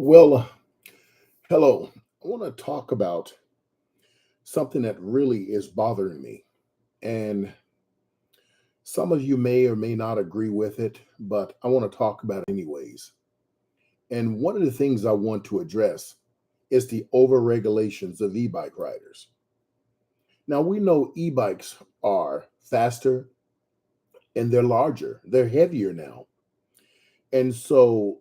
Well, hello. I want to talk about something that really is bothering me. And some of you may or may not agree with it, but I want to talk about it anyways. And one of the things I want to address is the over-regulations of e-bike riders. Now, we know e-bikes are faster and they're larger, they're heavier now. And so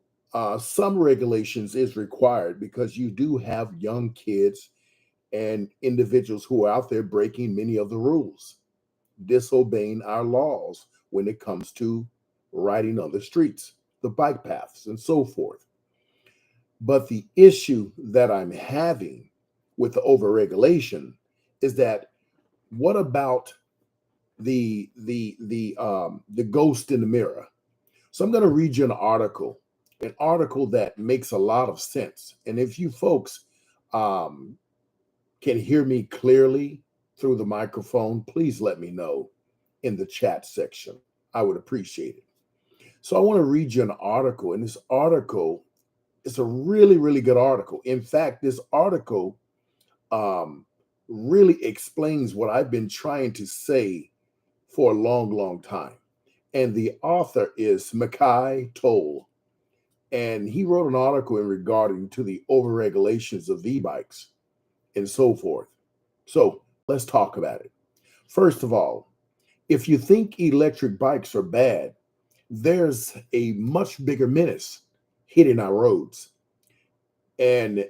some regulations is required because you do have young kids and individuals who are out there breaking many of the rules, disobeying our laws when it comes to riding on the streets, the bike paths, and so forth. But the issue that I'm having with the overregulation is that what about the ghost in the mirror? So I'm going to read you an article that makes a lot of sense. And if you folks um, can hear me clearly through the microphone, please let me know in the chat section. I would appreciate it. So I want to read you an article, and this article is a really, really good article. In fact, this article um, really explains what I've been trying to say for a long, long time. And the author is Mackay Toll, and he wrote an article in regarding to the overregulations of e-bikes and so forth. So let's talk about it. First of all, if you think electric bikes are bad, there's a much bigger menace hitting our roads. And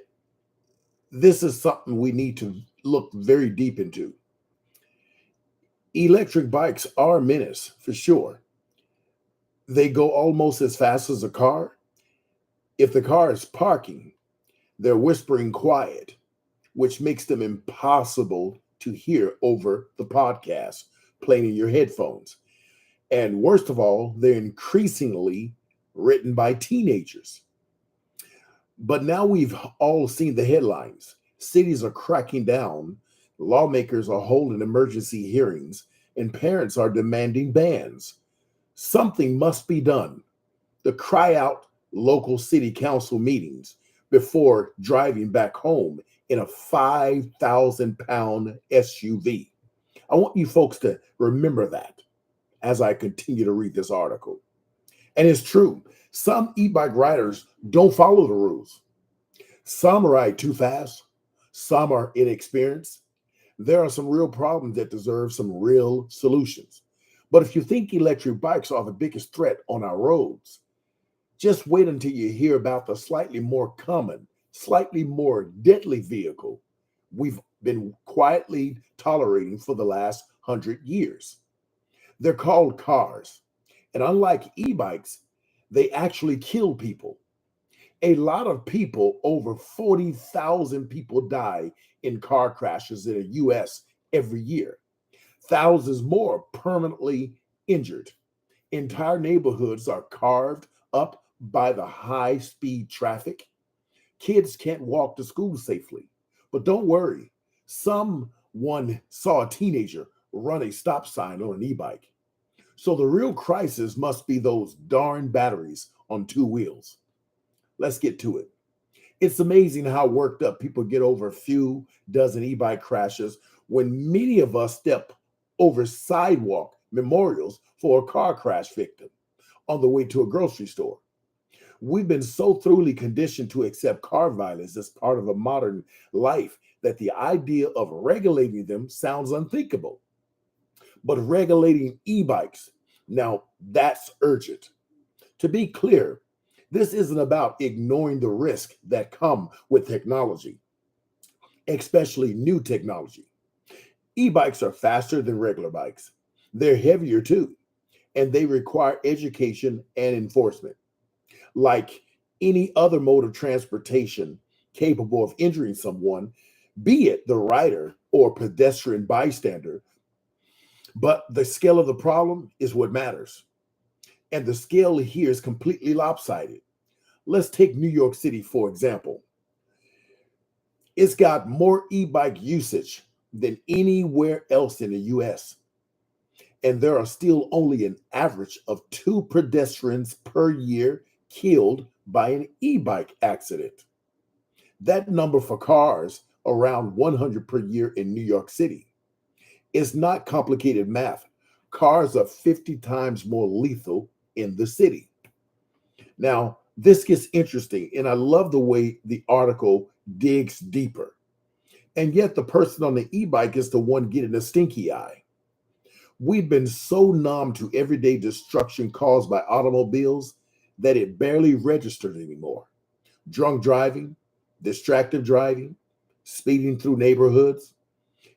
this is something we need to look very deep into. Electric bikes are a menace for sure. They go almost as fast as a car. If the car is parking, they're whispering quiet, which makes them impossible to hear over the podcast playing in your headphones. And worst of all, they're increasingly written by teenagers. But now we've all seen the headlines. Cities are cracking down, lawmakers are holding emergency hearings, and parents are demanding bans. Something must be done. The cry out local city council meetings before driving back home in a 5,000-pound SUV. I want you folks to remember that as I continue to read this article. And it's true. Some e-bike riders don't follow the rules. Some ride too fast. Some are inexperienced. There are some real problems that deserve some real solutions. But if you think electric bikes are the biggest threat on our roads, just wait until you hear about the slightly more common, slightly more deadly vehicle we've been quietly tolerating for the last 100 years. They're called cars. And unlike e-bikes, they actually kill people. A lot of people, over 40,000 people die in car crashes in the US every year. Thousands more permanently injured. Entire neighborhoods are carved up by the high speed traffic. Kids can't walk to school safely. But don't worry, someone saw a teenager run a stop sign on an e-bike. So the real crisis must be those darn batteries on two wheels. Let's get to it. It's amazing how worked up people get over a few dozen e-bike crashes when many of us step over sidewalk memorials for a car crash victim on the way to a grocery store. We've been so thoroughly conditioned to accept car violence as part of a modern life that the idea of regulating them sounds unthinkable. But regulating e-bikes, now that's urgent. To be clear, this isn't about ignoring the risk that come with technology, especially new technology. E-bikes are faster than regular bikes. They're heavier too, and they require education and enforcement. Like any other mode of transportation capable of injuring someone, be it the rider or pedestrian bystander. But the scale of the problem is what matters. And the scale here is completely lopsided. Let's take New York City, for example. It's got more e-bike usage than anywhere else in the US. And there are still only an average of 2 pedestrians per year killed by an e-bike accident. That number for cars around 100 per year in New York City. It's not complicated math. Cars are 50 times more lethal in the city. Now, this gets interesting, and I love the way the article digs deeper. And yet, the person on the e bike is the one getting a stinky eye. We've been so numb to everyday destruction caused by automobiles that it barely registers anymore. Drunk driving, distracted driving, speeding through neighborhoods,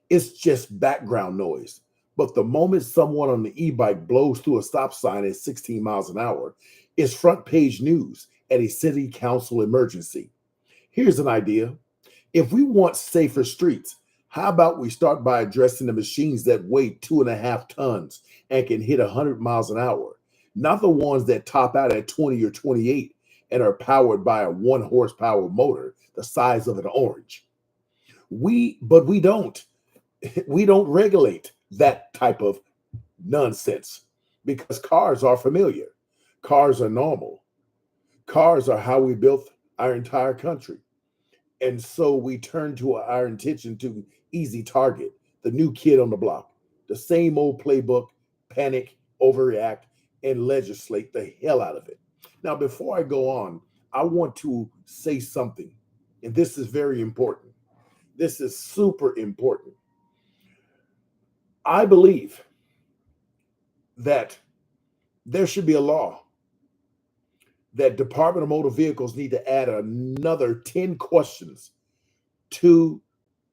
it's just background noise. But the moment someone on the e-bike blows through a stop sign at 16 miles an hour, it's front page news at a city council emergency. Here's an idea. If we want safer streets, how about we start by addressing the machines that weigh 2.5 tons and can hit 100 miles an hour, not the ones that top out at 20 or 28 and are powered by a 1 horsepower motor the size of an orange. But we don't. We don't regulate that type of nonsense because cars are familiar. Cars are normal. Cars are how we built our entire country. And so we turn to our attention to easy target, the new kid on the block, the same old playbook, panic, overreact, and legislate the hell out of it. Now, before I go on, I want to say something, and this is very important. This is super important. I believe that there should be a law that Department of Motor Vehicles need to add another 10 questions to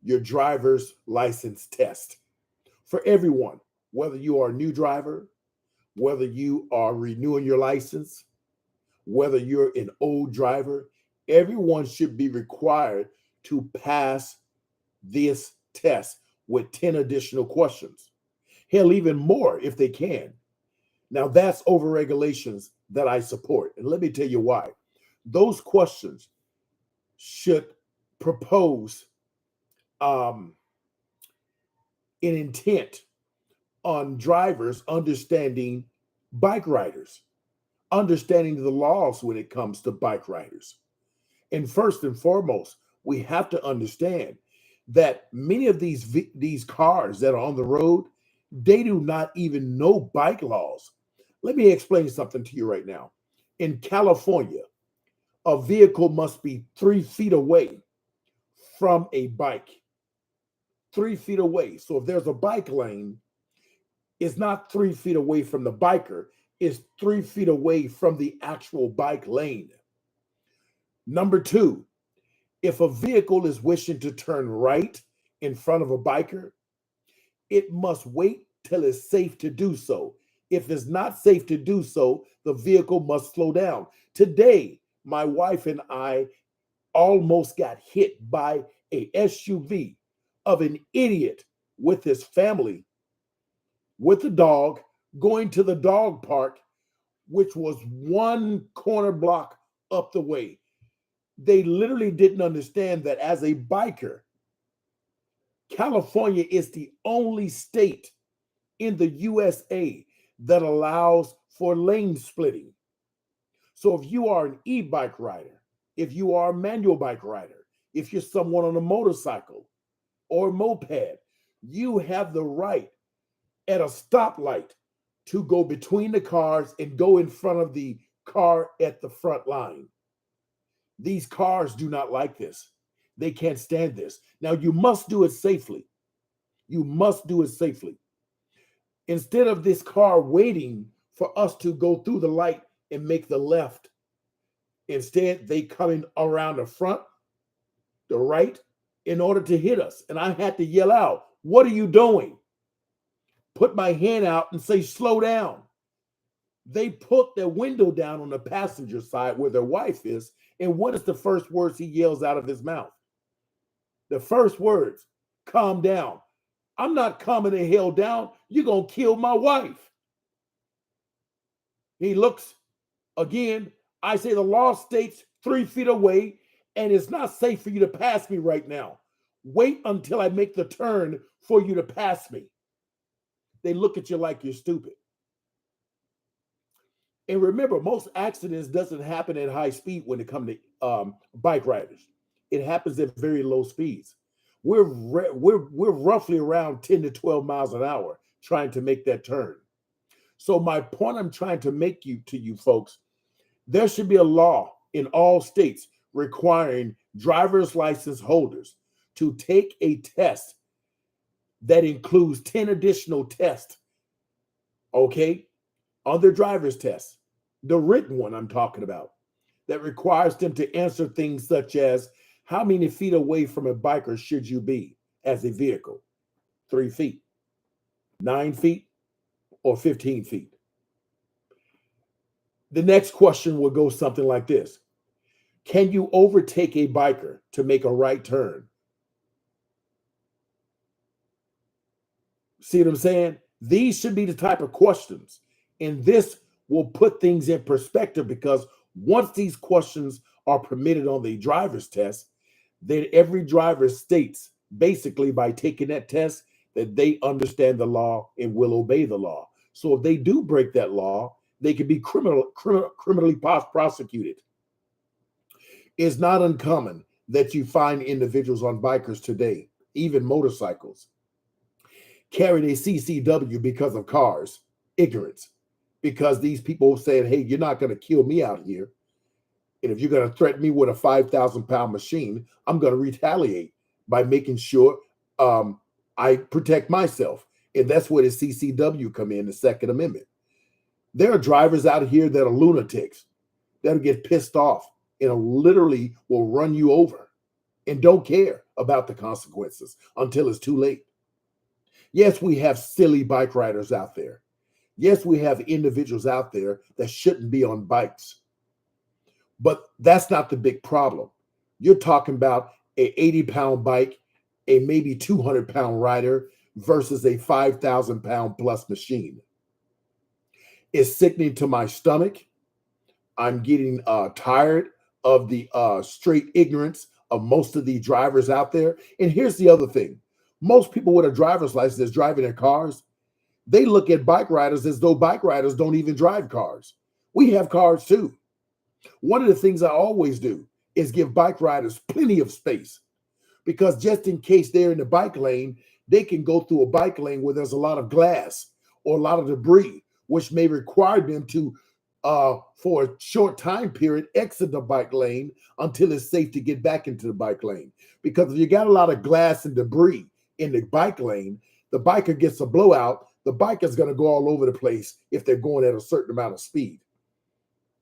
your driver's license test for everyone, whether you are a new driver, whether you are renewing your license, whether you're an old driver, everyone should be required to pass this test with 10 additional questions. Hell, even more if they can. Now, that's over-regulations that I support. And let me tell you why. Those questions should propose an intent on drivers understanding bike riders, understanding the laws when it comes to bike riders. And first and foremost, we have to understand that many of these cars that are on the road, they do not even know bike laws. Let me explain something to you right now. In California, a vehicle must be 3 feet away from a bike. 3 feet away. So if there's a bike lane, it's not 3 feet away from the biker, it's 3 feet away from the actual bike lane. Number two, if a vehicle is wishing to turn right in front of a biker, it must wait till it's safe to do so. If it's not safe to do so, the vehicle must slow down. Today, my wife and I almost got hit by a SUV of an idiot with his family, with a dog, going to the dog park, which was 1 corner block up the way. They literally didn't understand that as a biker, California is the only state in the USA that allows for lane splitting. So if you are an e-bike rider, if you are a manual bike rider, if you're someone on a motorcycle or a moped, you have the right at a stoplight to go between the cars and go in front of the car at the front line. These cars do not like this. They can't stand this. Now, you must do it safely. You must do it safely. Instead of this car waiting for us to go through the light and make the left, instead they coming around the front, the right, in order to hit us. And I had to yell out, "What are you doing?" Put my hand out and say, "Slow down." They put their window down on the passenger side where their wife is. And what is the first words he yells out of his mouth? The first words, "Calm down." I'm not calming the hell down. You're going to kill my wife. He looks again. I say the law states 3 feet away, and it's not safe for you to pass me right now. Wait until I make the turn for you to pass me. They look at you like you're stupid. And remember, most accidents doesn't happen at high speed when it comes to bike riders. It happens at very low speeds. We're roughly around 10 to 12 miles an hour trying to make that turn. So my point I'm trying to make you folks, there should be a law in all states requiring driver's license holders to take a test that includes 10 additional tests, okay, on their driver's test, the written one I'm talking about, that requires them to answer things such as how many feet away from a biker should you be as a vehicle? 3 feet, 9 feet, or 15 feet? The next question will go something like this. Can you overtake a biker to make a right turn? See what I'm saying? These should be the type of questions. And this will put things in perspective, because once these questions are permitted on the driver's test, then every driver states basically by taking that test that they understand the law and will obey the law. So if they do break that law, they can be criminally prosecuted. It's not uncommon that you find individuals on bikers today, even motorcycles, carried a CCW because of cars, ignorance, because these people said, hey, you're not going to kill me out here. And if you're going to threaten me with a 5,000-pound machine, I'm going to retaliate by making sure I protect myself. And that's where the CCW come in, the Second Amendment. There are drivers out here that are lunatics, that'll get pissed off and literally will run you over and don't care about the consequences until it's too late. Yes, we have silly bike riders out there. Yes, we have individuals out there that shouldn't be on bikes. But that's not the big problem. You're talking about an 80-pound bike, a maybe 200-pound rider versus a 5,000-pound plus machine. It's sickening to my stomach. I'm getting tired of the straight ignorance of most of the drivers out there. And here's the other thing. Most people with a driver's license that's driving their cars, they look at bike riders as though bike riders don't even drive cars. We have cars too. One of the things I always do is give bike riders plenty of space, because just in case they're in the bike lane, they can go through a bike lane where there's a lot of glass or a lot of debris, which may require them to, for a short time period, exit the bike lane until it's safe to get back into the bike lane. Because if you got a lot of glass and debris in the bike lane, the biker gets a blowout, the biker's going to go all over the place if they're going at a certain amount of speed.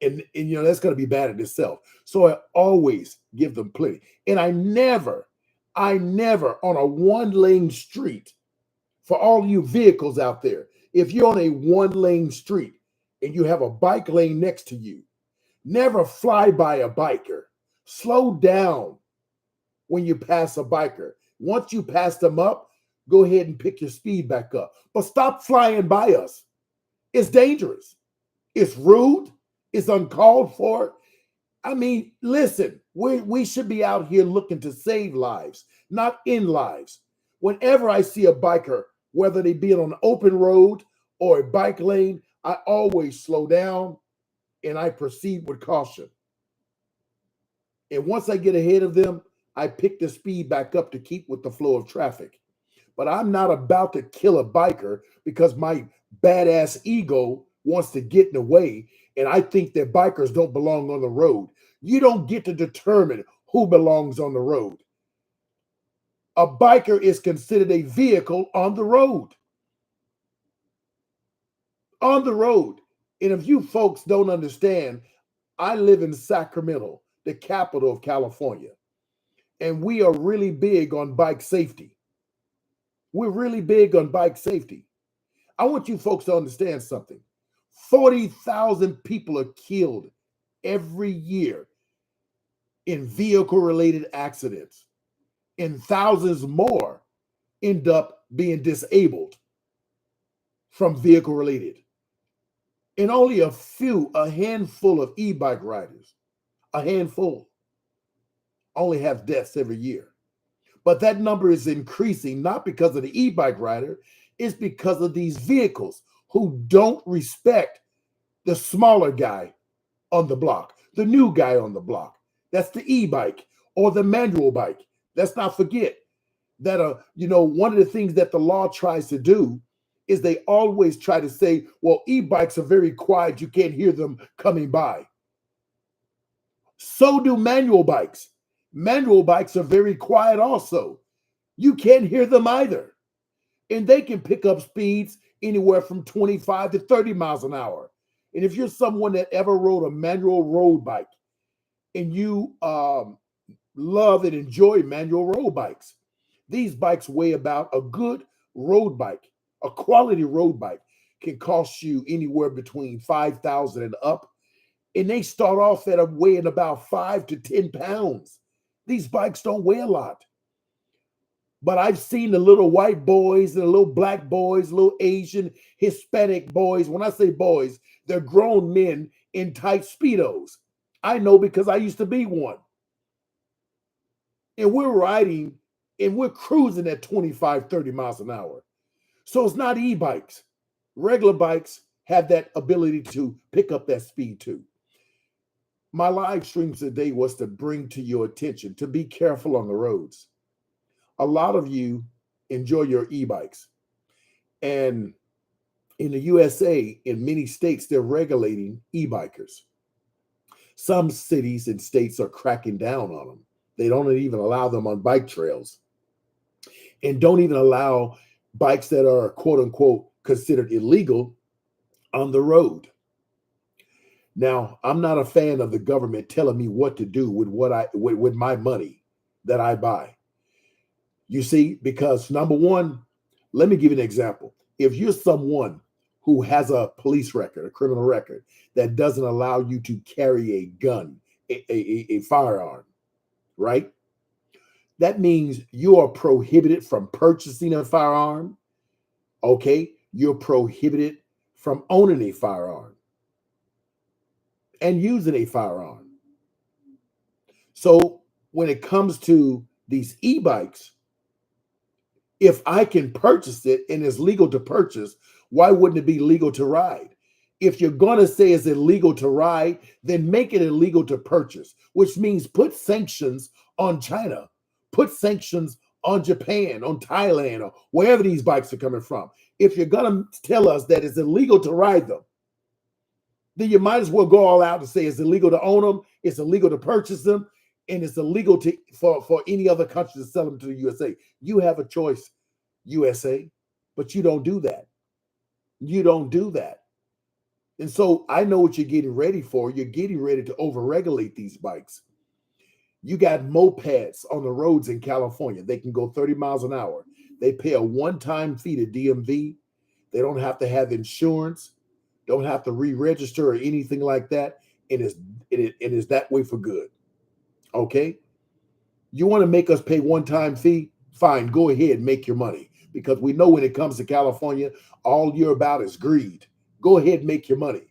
And that's going to be bad in itself. So I always give them plenty. And I never on a one-lane street, for all you vehicles out there, if you're on a one-lane street and you have a bike lane next to you, never fly by a biker. Slow down when you pass a biker. Once you pass them up, go ahead and pick your speed back up. But stop flying by us. It's dangerous. It's rude. It's uncalled for. I mean, listen, we should be out here looking to save lives, not end lives. Whenever I see a biker, whether they be on an open road or a bike lane, I always slow down and I proceed with caution. And once I get ahead of them, I pick the speed back up to keep with the flow of traffic. But I'm not about to kill a biker because my badass ego wants to get in the way and I think that bikers don't belong on the road. You don't get to determine who belongs on the road. A biker is considered a vehicle on the road. On the road. And if you folks don't understand, I live in Sacramento, the capital of California, and we are really big on bike safety. We're really big on bike safety. I want you folks to understand something. 40,000 people are killed every year in vehicle-related accidents, and thousands more end up being disabled from vehicle-related. And only a handful of e-bike riders, a handful, only have deaths every year. But that number is increasing, not because of the e-bike rider, it's because of these vehicles who don't respect the smaller guy on the block, the new guy on the block. That's the e-bike or the manual bike. Let's not forget that, one of the things that the law tries to do is they always try to say, well, e-bikes are very quiet. You can't hear them coming by. So do manual bikes. Manual bikes are very quiet also. You can't hear them either. And they can pick up speeds anywhere from 25 to 30 miles an hour. And if you're someone that ever rode a manual road bike and you love and enjoy manual road bikes, these bikes weigh about a good road bike, a quality road bike can cost you anywhere between 5,000 and up. And they start off at a weighing about 5 to 10 pounds. These bikes don't weigh a lot. But I've seen the little white boys and the little black boys, little Asian, Hispanic boys. When I say boys, they're grown men in tight Speedos. I know because I used to be one. And we're riding and we're cruising at 25, 30 miles an hour. So it's not e-bikes. Regular bikes have that ability to pick up that speed too. My live streams today was to bring to your attention to be careful on the roads. A lot of you enjoy your e-bikes. And in the USA, in many states, they're regulating e-bikers. Some cities and states are cracking down on them. They don't even allow them on bike trails and don't even allow bikes that are quote unquote considered illegal on the road. Now, I'm not a fan of the government telling me what to do with with my money that I buy. You see, because number one, let me give you an example. If you're someone who has a police record, a criminal record, that doesn't allow you to carry a gun, a firearm, right? That means you are prohibited from purchasing a firearm, okay? You're prohibited from owning a firearm and using a firearm. So when it comes to these e-bikes, if I can purchase it and it's legal to purchase, why wouldn't it be legal to ride? If you're going to say it's illegal to ride, then make it illegal to purchase, which means put sanctions on China, put sanctions on Japan, on Thailand, or wherever these bikes are coming from. If you're going to tell us that it's illegal to ride them, then you might as well go all out and say it's illegal to own them, it's illegal to purchase them, and it's illegal for any other country to sell them to the USA. You have a choice, USA, but you don't do that. You don't do that. And so I know what you're getting ready for. You're getting ready to overregulate these bikes. You got mopeds on the roads in California. They can go 30 miles an hour. They pay a one-time fee to DMV. They don't have to have insurance, don't have to re-register or anything like that. It is that way for good. Okay? You want to make us pay one-time fee? Fine, go ahead and make your money. Because we know when it comes to California, all you're about is greed. Go ahead and make your money.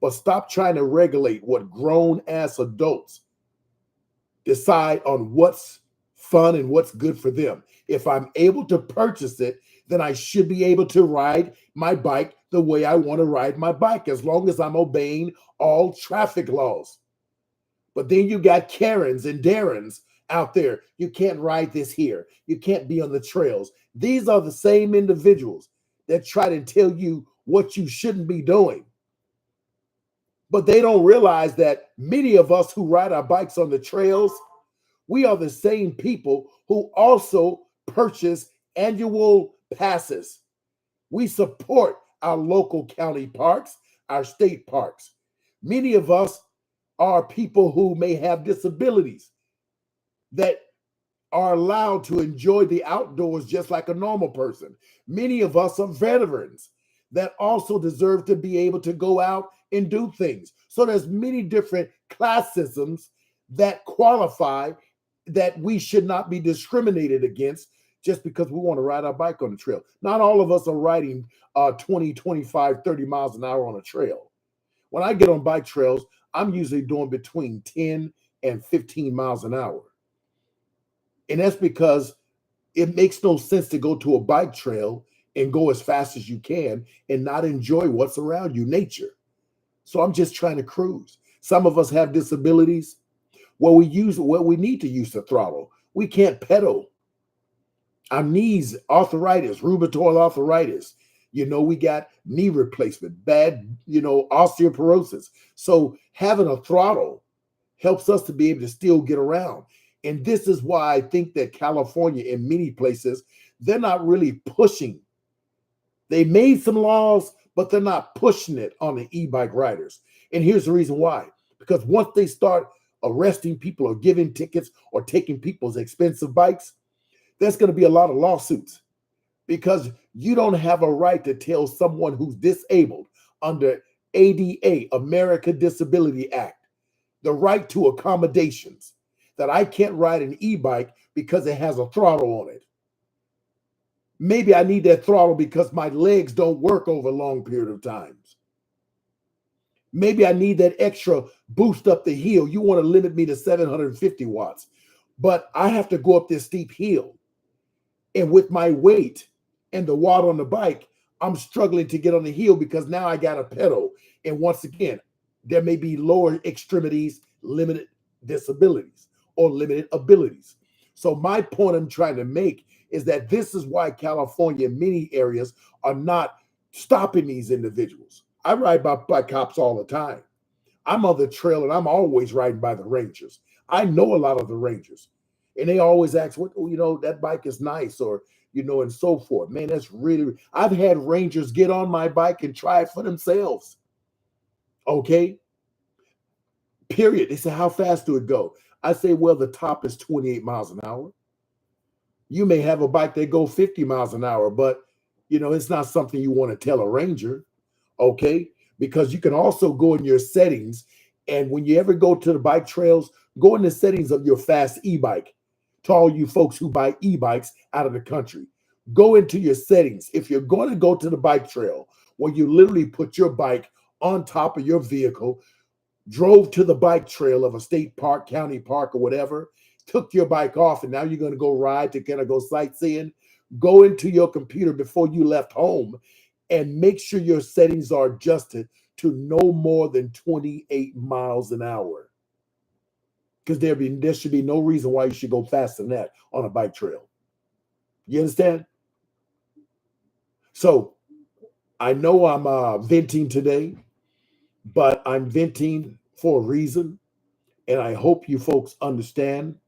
But stop trying to regulate what grown-ass adults decide on what's fun and what's good for them. If I'm able to purchase it, then I should be able to ride my bike the way I want to ride my bike, as long as I'm obeying all traffic laws. But then you got Karens and Darrens out there. You can't ride this here. You can't be on the trails. These are the same individuals that try to tell you what you shouldn't be doing. But they don't realize that many of us who ride our bikes on the trails, we are the same people who also purchase annual passes. We support our local county parks, our state parks. Many of us are people who may have disabilities that are allowed to enjoy the outdoors just like a normal person. Many of us are veterans that also deserve to be able to go out and do things. So there's many different classisms that qualify that we should not be discriminated against just because we want to ride our bike on the trail. Not all of us are riding 20, 25, 30 miles an hour on a trail. When I get on bike trails, I'm usually doing between 10 and 15 miles an hour. And that's because it makes no sense to go to a bike trail and go as fast as you can and not enjoy what's around you, nature. So I'm just trying to cruise. Some of us have disabilities where we need to use the throttle. We can't pedal. Our knees, arthritis, rheumatoid arthritis. We got knee replacement, bad, osteoporosis. So having a throttle helps us to be able to still get around. And this is why I think that California, in many places, they're not really pushing. They made some laws, but they're not pushing it on the e-bike riders. And here's the reason why. Because once they start arresting people or giving tickets or taking people's expensive bikes, there's going to be a lot of lawsuits, because you don't have a right to tell someone who's disabled under ADA, American Disability Act, the right to accommodations, that I can't ride an e-bike because it has a throttle on it. Maybe I need that throttle because my legs don't work over a long period of times. Maybe I need that extra boost up the hill. You want to limit me to 750 watts, but I have to go up this steep hill. And with my weight and the watt on the bike, I'm struggling to get on the hill because now I got to pedal. And once again, there may be lower extremities, limited disabilities or limited abilities. So my point I'm trying to make is that this is why California, in many areas, are not stopping these individuals. I ride by cops all the time. I'm on the trail and I'm always riding by the rangers. I know a lot of the rangers. And they always ask, what, that bike is nice, or, and so forth. Man, that's really, I've had rangers get on my bike and try it for themselves. Okay. Period. They say, how fast do it go? I say, well, the top is 28 miles an hour. You may have a bike that go 50 miles an hour, but, it's not something you want to tell a ranger. Okay. Because you can also go in your settings. And when you ever go to the bike trails, go in the settings of your fast e-bike. To all you folks who buy e-bikes out of the country, go into your settings. If you're going to go to the bike trail, where you literally put your bike on top of your vehicle, drove to the bike trail of a state park, county park, or whatever, took your bike off, and now you're going to go ride to kind of go sightseeing, go into your computer before you left home and make sure your settings are adjusted to no more than 28 miles an hour. Because there should be no reason why you should go faster than that on a bike trail. You understand? So I know I'm venting today, but I'm venting for a reason. And I hope you folks understand.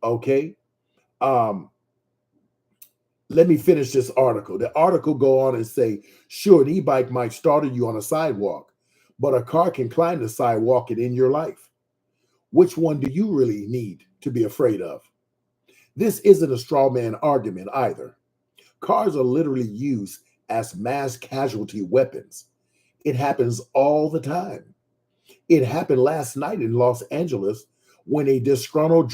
Okay. Let me finish this article. The article go on and say, sure, an e-bike might startle you on a sidewalk, but a car can climb the sidewalk and end your life. Which one do you really need to be afraid of? This isn't a straw man argument either. Cars are literally used as mass casualty weapons. It happens all the time. It happened last night in Los Angeles when a disgruntled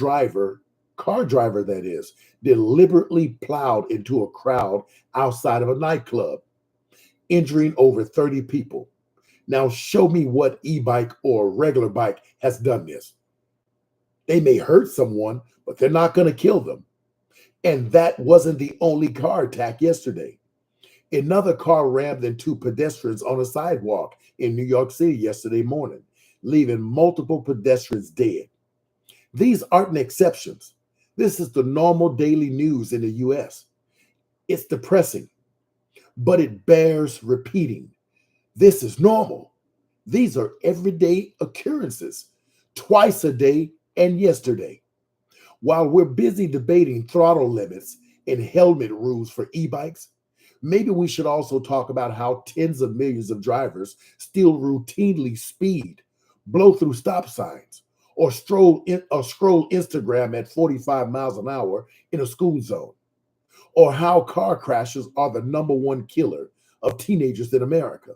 car driver that is, deliberately plowed into a crowd outside of a nightclub, injuring over 30 people. Now show me what e-bike or regular bike has done this. They may hurt someone, but they're not going to kill them. And that wasn't the only car attack yesterday. Another car rammed into pedestrians on a sidewalk in New York City yesterday morning, leaving multiple pedestrians dead. These aren't exceptions. This is the normal daily news in the US. It's depressing, but it bears repeating. This is normal. These are everyday occurrences, twice a day and yesterday. While we're busy debating throttle limits and helmet rules for e-bikes, maybe we should also talk about how tens of millions of drivers still routinely speed, blow through stop signs, or scroll Instagram at 45 miles an hour in a school zone, or how car crashes are the number one killer of teenagers in America.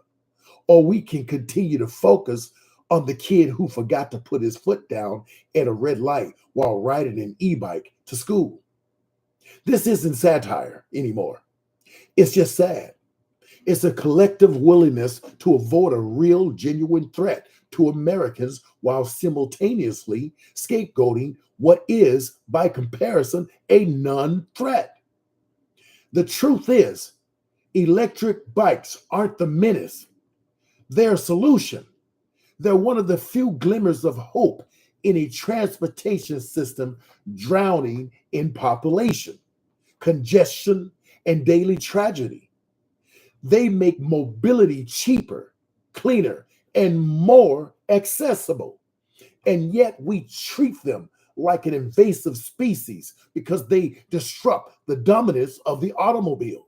Or we can continue to focus on the kid who forgot to put his foot down at a red light while riding an e-bike to school. This isn't satire anymore. It's just sad. It's a collective willingness to avoid a real, genuine threat to Americans while simultaneously scapegoating what is, by comparison, a non-threat. The truth is, electric bikes aren't the menace. They're a solution. They're one of the few glimmers of hope in a transportation system drowning in population, congestion, and daily tragedy. They make mobility cheaper, cleaner, and more accessible. And yet we treat them like an invasive species because they disrupt the dominance of the automobile.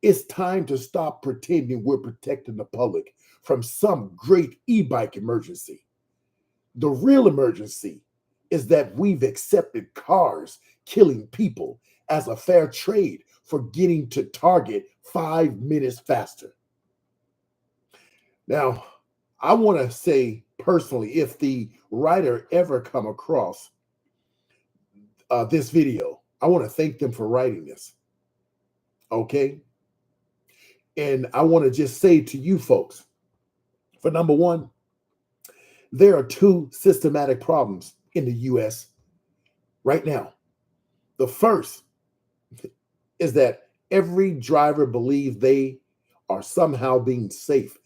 It's time to stop pretending we're protecting the public from some great e-bike emergency. The real emergency is that we've accepted cars killing people as a fair trade for getting to Target 5 minutes faster. Now, I want to say personally, if the writer ever come across this video, I want to thank them for writing this. Okay? And I want to just say to you folks, for number one, there are two systematic problems in the US right now. The first is that every driver believes they are somehow being safe,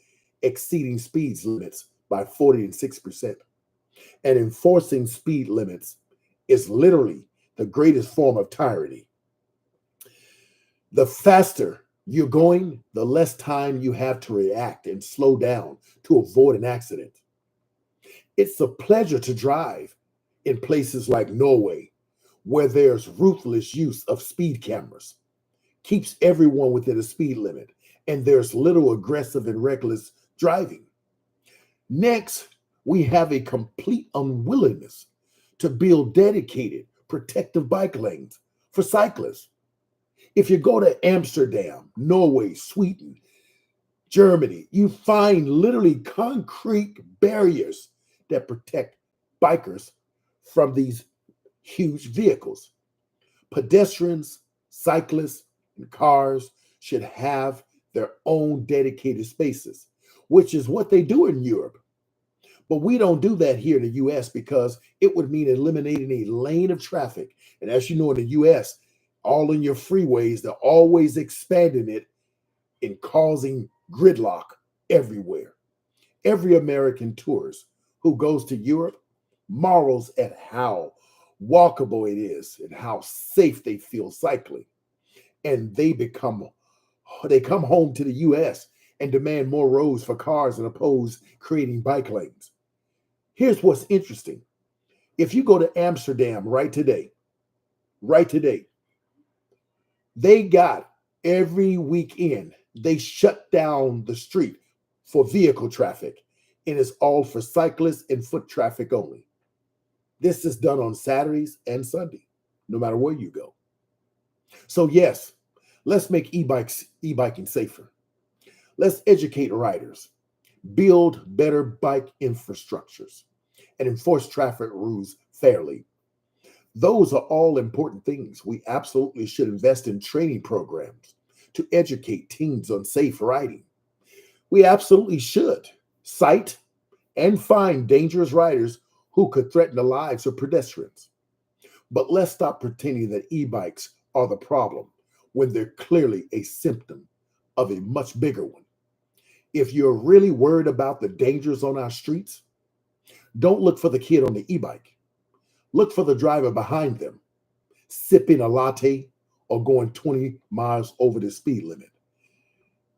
exceeding speed limits by 40 and 6%. And enforcing speed limits is literally the greatest form of tyranny. The faster you're going, the less time you have to react and slow down to avoid an accident. It's a pleasure to drive in places like Norway, where there's ruthless use of speed cameras, keeps everyone within a speed limit, and there's little aggressive and reckless driving. Next, we have a complete unwillingness to build dedicated protective bike lanes for cyclists. If you go to Amsterdam, Norway, Sweden, Germany, you find literally concrete barriers that protect bikers from these huge vehicles. Pedestrians, cyclists, and cars should have their own dedicated spaces, which is what they do in Europe. But we don't do that here in the US because it would mean eliminating a lane of traffic. And as you know, in the US, all in your freeways, they're always expanding it and causing gridlock everywhere. Every American tourist who goes to Europe marvels at how walkable it is and how safe they feel cycling. And they come home to the US and demand more roads for cars and oppose creating bike lanes. Here's what's interesting. If you go to Amsterdam right today, they got every weekend, they shut down the street for vehicle traffic, and it's all for cyclists and foot traffic only. This is done on Saturdays and Sunday, no matter where you go. So yes, let's make e-biking safer. Let's educate riders, build better bike infrastructures, and enforce traffic rules fairly. Those are all important things. We absolutely should invest in training programs to educate teens on safe riding. We absolutely should cite and fine dangerous riders who could threaten the lives of pedestrians. But let's stop pretending that e-bikes are the problem when they're clearly a symptom of a much bigger one. If you're really worried about the dangers on our streets, don't look for the kid on the e-bike. Look for the driver behind them, sipping a latte or going 20 miles over the speed limit.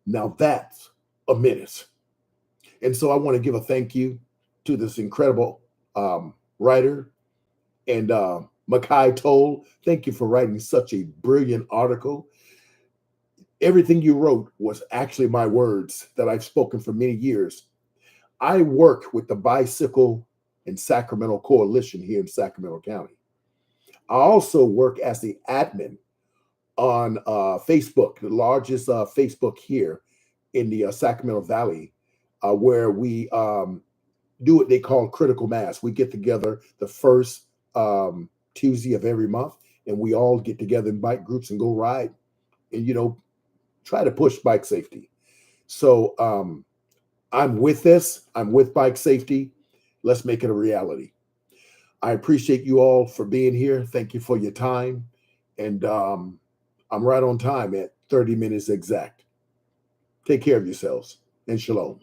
Now that's a menace. And so I want to give a thank you to this incredible writer and Makai Toll. Thank you for writing such a brilliant article. Everything you wrote was actually my words that I've spoken for many years. I work with the Bicycle and Sacramento Coalition here in Sacramento County. I also work as the admin on Facebook, the largest Facebook here in the Sacramento Valley, where we do what they call critical mass. We get together the first Tuesday of every month, and we all get together in bike groups and go ride and, try to push bike safety. So I'm with this. I'm with bike safety. Let's make it a reality. I appreciate you all for being here. Thank you for your time. And I'm right on time at 30 minutes exact. Take care of yourselves and shalom.